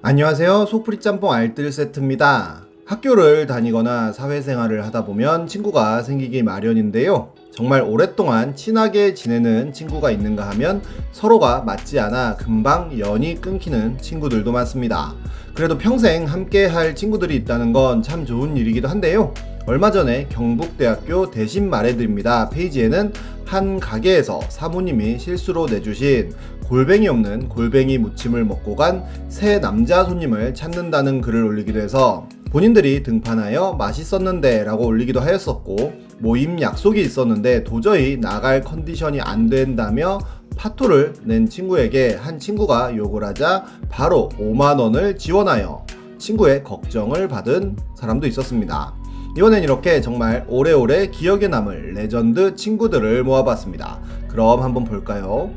안녕하세요. 속풀이 짬뽕 알뜰 세트입니다. 학교를 다니거나 사회생활을 하다 보면 친구가 생기기 마련인데요. 정말 오랫동안 친하게 지내는 친구가 있는가 하면 서로가 맞지 않아 금방 연이 끊기는 친구들도 많습니다. 그래도 평생 함께 할 친구들이 있다는 건 참 좋은 일이기도 한데요. 얼마 전에 경북대학교 대신 말해드립니다 페이지에는 한 가게에서 사모님이 실수로 내주신 골뱅이 없는 골뱅이 무침을 먹고 간 새 남자 손님을 찾는다는 글을 올리기도 해서 본인들이 등판하여 맛있었는데 라고 올리기도 하였었고, 모임 약속이 있었는데 도저히 나갈 컨디션이 안 된다며 파토를 낸 친구에게 한 친구가 욕을 하자 바로 5만원을 지원하여 친구의 걱정을 받은 사람도 있었습니다. 이번엔 이렇게 정말 오래오래 기억에 남을 레전드 친구들을 모아봤습니다. 그럼 한번 볼까요?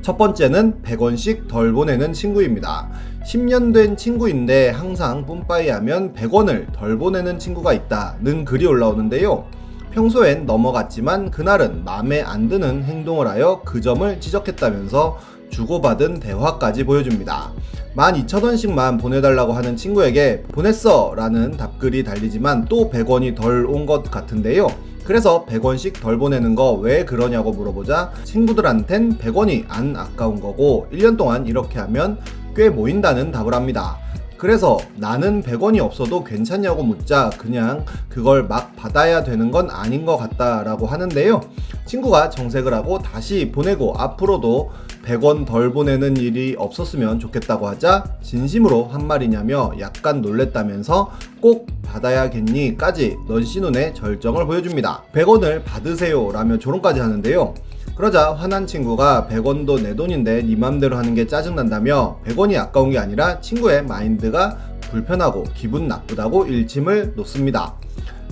첫 번째는 100원씩 덜 보내는 친구입니다. 10년 된 친구인데 항상 뿜빠이 하면 100원을 덜 보내는 친구가 있다는 글이 올라오는데요. 평소엔 넘어갔지만 그날은 마음에 안 드는 행동을 하여 그 점을 지적했다면서 주고받은 대화까지 보여줍니다. 12,000원씩만 보내달라고 하는 친구에게 보냈어 라는 답글이 달리지만 또 100원이 덜 온 것 같은데요. 그래서 100원씩 덜 보내는 거 왜 그러냐고 물어보자 친구들한텐 100원이 안 아까운 거고 1년 동안 이렇게 하면 꽤 모인다는 답을 합니다. 그래서 나는 100원이 없어도 괜찮냐고 묻자 그냥 그걸 막 받아야 되는 건 아닌 것 같다 라고 하는데요. 친구가 정색을 하고 다시 보내고 앞으로도 100원 덜 보내는 일이 없었으면 좋겠다고 하자 진심으로 한 말이냐며 약간 놀랬다면서 꼭 받아야겠니 까지 넌씨 눈의 절정을 보여줍니다. 100원을 받으세요 라며 조롱까지 하는데요. 그러자 화난 친구가 100원도 내 돈인데 네 맘대로 하는 게 짜증난다며 100원이 아까운 게 아니라 친구의 마인드가 불편하고 기분 나쁘다고 일침을 놓습니다.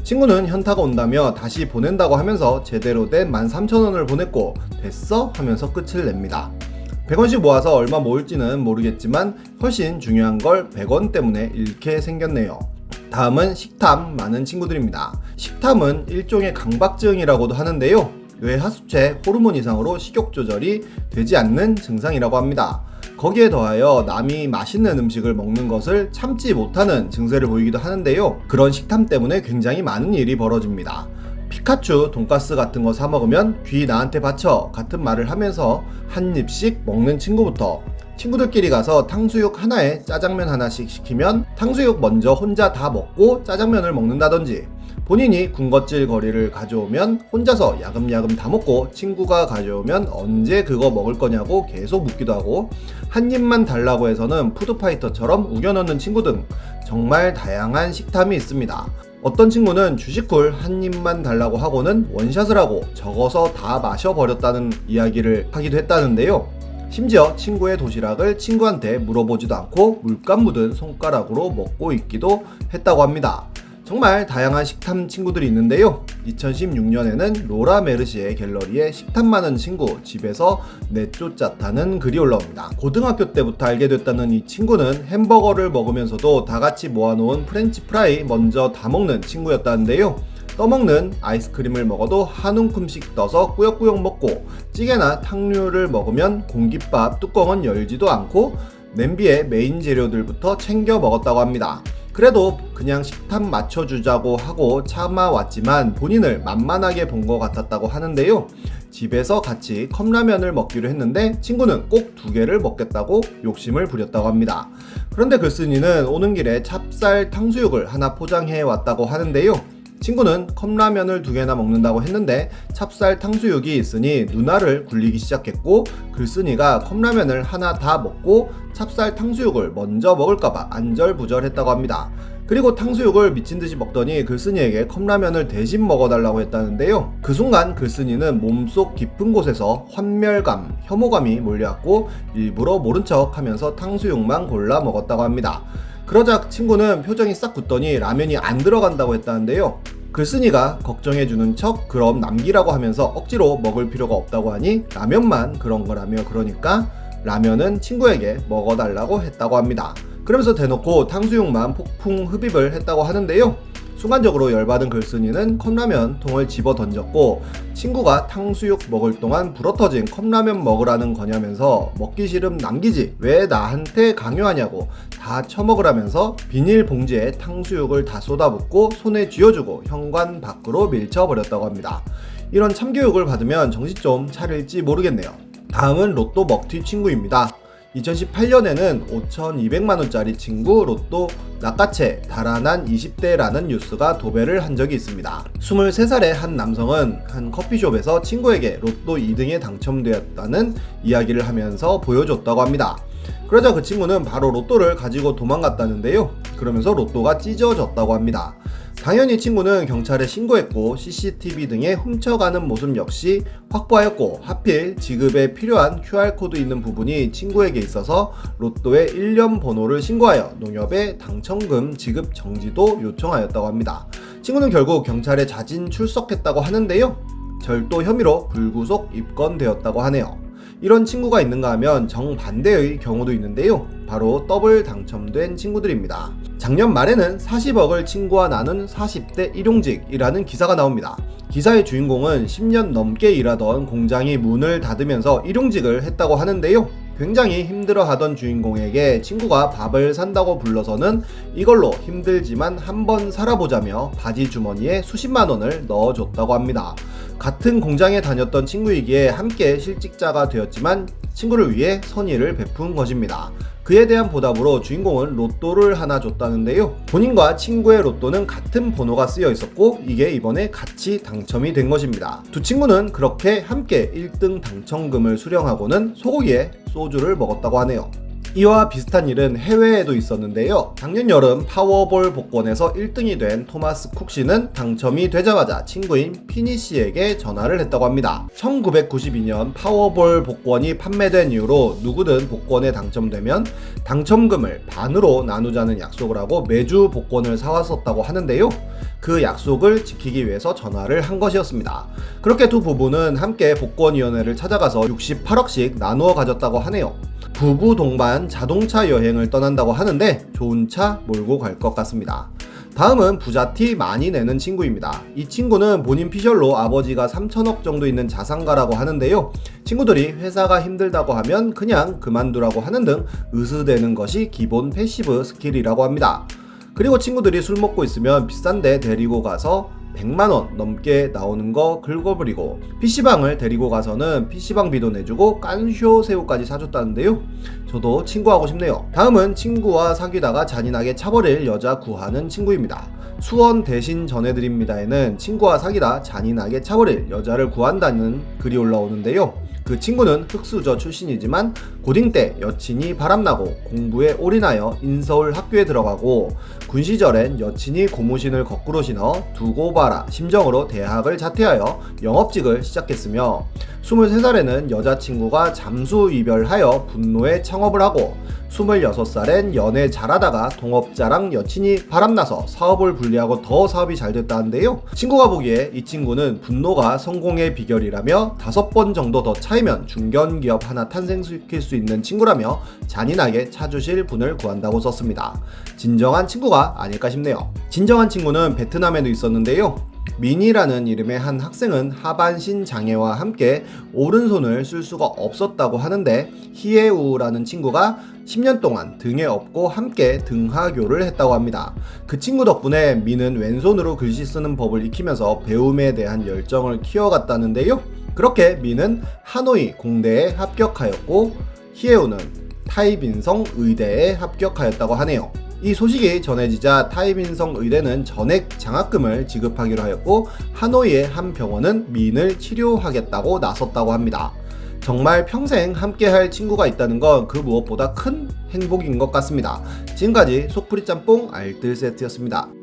친구는 현타가 온다며 다시 보낸다고 하면서 제대로 된 13,000원을 보냈고 됐어? 하면서 끝을 냅니다. 100원씩 모아서 얼마 모을지는 모르겠지만 훨씬 중요한 걸 100원 때문에 잃게 생겼네요. 다음은 식탐 많은 친구들입니다. 식탐은 일종의 강박증이라고도 하는데요. 뇌하수체 호르몬 이상으로 식욕 조절이 되지 않는 증상이라고 합니다. 거기에 더하여 남이 맛있는 음식을 먹는 것을 참지 못하는 증세를 보이기도 하는데요. 그런 식탐 때문에 굉장히 많은 일이 벌어집니다. 피카츄 돈가스 같은 거 사 먹으면 귀 나한테 바쳐 같은 말을 하면서 한 입씩 먹는 친구부터 친구들끼리 가서 탕수육 하나에 짜장면 하나씩 시키면 탕수육 먼저 혼자 다 먹고 짜장면을 먹는다든지, 본인이 군것질 거리를 가져오면 혼자서 야금야금 다 먹고 친구가 가져오면 언제 그거 먹을 거냐고 계속 묻기도 하고, 한 입만 달라고 해서는 푸드파이터처럼 우겨넣는 친구 등 정말 다양한 식탐이 있습니다. 어떤 친구는 주식쿨 한 입만 달라고 하고는 원샷을 하고 적어서 다 마셔버렸다는 이야기를 하기도 했다는데요. 심지어 친구의 도시락을 친구한테 물어보지도 않고 물감 묻은 손가락으로 먹고 있기도 했다고 합니다. 정말 다양한 식탐 친구들이 있는데요. 2016년에는 로라 메르시의 갤러리에 식탐 많은 친구 집에서 내쫓았다는 글이 올라옵니다. 고등학교 때부터 알게 됐다는 이 친구는 햄버거를 먹으면서도 다 같이 모아놓은 프렌치 프라이 먼저 다 먹는 친구였다는데요. 떠먹는 아이스크림을 먹어도 한 움큼씩 떠서 꾸역꾸역 먹고, 찌개나 탕류를 먹으면 공깃밥 뚜껑은 열지도 않고 냄비에 메인 재료들부터 챙겨 먹었다고 합니다. 그래도 그냥 식탐 맞춰주자고 하고 참아왔지만 본인을 만만하게 본 것 같았다고 하는데요. 집에서 같이 컵라면을 먹기로 했는데 친구는 꼭 2개를 먹겠다고 욕심을 부렸다고 합니다. 그런데 글쓴이는 오는 길에 찹쌀 탕수육을 하나 포장해 왔다고 하는데요. 친구는 컵라면을 2개나 먹는다고 했는데 찹쌀 탕수육이 있으니 누나를 굴리기 시작했고, 글쓴이가 컵라면을 하나 다 먹고 찹쌀 탕수육을 먼저 먹을까봐 안절부절했다고 합니다. 그리고 탕수육을 미친듯이 먹더니 글쓴이에게 컵라면을 대신 먹어달라고 했다는데요. 그 순간 글쓴이는 몸속 깊은 곳에서 환멸감, 혐오감이 몰려왔고 일부러 모른 척 하면서 탕수육만 골라 먹었다고 합니다. 그러자 친구는 표정이 싹 굳더니 라면이 안 들어간다고 했다는데요. 글쓴이가 걱정해주는 척 그럼 남기라고 하면서 억지로 먹을 필요가 없다고 하니 라면만 그런 거라며, 그러니까 라면은 친구에게 먹어달라고 했다고 합니다. 그러면서 대놓고 탕수육만 폭풍 흡입을 했다고 하는데요. 순간적으로 열받은 글쓴이는 컵라면 통을 집어 던졌고 친구가 탕수육 먹을 동안 불어터진 컵라면 먹으라는 거냐면서 먹기 싫음 남기지 왜 나한테 강요하냐고 다 처먹으라면서 비닐봉지에 탕수육을 다 쏟아붓고 손에 쥐어주고 현관 밖으로 밀쳐버렸다고 합니다. 이런 참교육을 받으면 정신 좀 차릴지 모르겠네요. 다음은 로또 먹튀 친구입니다. 2018년에는 5,200만원짜리 친구 로또 낚아채 달아난 20대라는 뉴스가 도배를 한 적이 있습니다. 23살의 한 남성은 한 커피숍에서 친구에게 로또 2등에 당첨되었다는 이야기를 하면서 보여줬다고 합니다. 그러자 그 친구는 바로 로또를 가지고 도망갔다는데요. 그러면서 로또가 찢어졌다고 합니다. 당연히 친구는 경찰에 신고했고 CCTV 등에 훔쳐가는 모습 역시 확보하였고 하필 지급에 필요한 QR코드 있는 부분이 친구에게 있어서 로또의 일련 번호를 신고하여 농협에 당첨금 지급 정지도 요청하였다고 합니다. 친구는 결국 경찰에 자진 출석했다고 하는데요. 절도 혐의로 불구속 입건되었다고 하네요. 이런 친구가 있는가 하면 정반대의 경우도 있는데요. 바로 더블 당첨된 친구들입니다. 작년 말에는 40억을 친구와 나눈 40대 일용직이라는 기사가 나옵니다. 기사의 주인공은 10년 넘게 일하던 공장이 문을 닫으면서 일용직을 했다고 하는데요. 굉장히 힘들어하던 주인공에게 친구가 밥을 산다고 불러서는 이걸로 힘들지만 한번 살아보자며 바지 주머니에 수십만 원을 넣어줬다고 합니다. 같은 공장에 다녔던 친구이기에 함께 실직자가 되었지만 친구를 위해 선의를 베푼 것입니다. 그에 대한 보답으로 주인공은 로또를 하나 줬다는데요. 본인과 친구의 로또는 같은 번호가 쓰여 있었고 이게 이번에 같이 당첨이 된 것입니다. 두 친구는 그렇게 함께 1등 당첨금을 수령하고는 소고기에 소주를 먹었다고 하네요. 이와 비슷한 일은 해외에도 있었는데요. 작년 여름 파워볼 복권에서 1등이 된 토마스 쿡 씨는 당첨이 되자마자 친구인 피니 씨에게 전화를 했다고 합니다. 1992년 파워볼 복권이 판매된 이후로 누구든 복권에 당첨되면 당첨금을 반으로 나누자는 약속을 하고 매주 복권을 사왔었다고 하는데요. 그 약속을 지키기 위해서 전화를 한 것이었습니다. 그렇게 두 부부는 함께 복권위원회를 찾아가서 68억씩 나누어 가졌다고 하네요. 부부 동반 자동차 여행을 떠난다고 하는데 좋은 차 몰고 갈 것 같습니다. 다음은 부자티 많이 내는 친구입니다. 이 친구는 본인 피셜로 아버지가 3천억 정도 있는 자산가라고 하는데요. 친구들이 회사가 힘들다고 하면 그냥 그만두라고 하는 등 으스대는 것이 기본 패시브 스킬이라고 합니다. 그리고 친구들이 술 먹고 있으면 비싼 데 데리고 가서 100만원 넘게 나오는 거 긁어버리고 PC방을 데리고 가서는 PC방비도 내주고 깐쇼 새우까지 사줬다는데요. 저도 친구하고 싶네요. 다음은 친구와 사귀다가 잔인하게 차버릴 여자 구하는 친구입니다. 수원 대신 전해드립니다에는 친구와 사귀다 잔인하게 차버릴 여자를 구한다는 글이 올라오는데요. 그 친구는 흑수저 출신이지만 고딩 때 여친이 바람나고 공부에 올인하여 인서울 학교에 들어가고 군 시절엔 여친이 고무신을 거꾸로 신어 두고 봐라 심정으로 대학을 자퇴하여 영업직을 시작했으며 23살에는 여자친구가 잠수 이별하여 분노에 창업을 하고 26살엔 연애 잘하다가 동업자랑 여친이 바람나서 사업을 분리하고 더 사업이 잘 됐다는데요. 친구가 보기에 이 친구는 분노가 성공의 비결이라며 5번 정도 더 차이면 중견기업 하나 탄생시킬 수 있는 친구라며 잔인하게 차주실 분을 구한다고 썼습니다. 진정한 친구가 아닐까 싶네요. 진정한 친구는 베트남에도 있었는데요. 민이라는 이름의 한 학생은 하반신 장애와 함께 오른손을 쓸 수가 없었다고 하는데 히에우라는 친구가 10년 동안 등에 업고 함께 등하교를 했다고 합니다. 그 친구 덕분에 민은 왼손으로 글씨 쓰는 법을 익히면서 배움에 대한 열정을 키워갔다는데요. 그렇게 민은 하노이 공대에 합격하였고 히에우는 타이빈성 의대에 합격하였다고 하네요. 이 소식이 전해지자 타이빈성 의대는 전액 장학금을 지급하기로 하였고 하노이의 한 병원은 민을 치료하겠다고 나섰다고 합니다. 정말 평생 함께할 친구가 있다는 건 그 무엇보다 큰 행복인 것 같습니다. 지금까지 속풀이 짬뽕 알뜰 세트였습니다.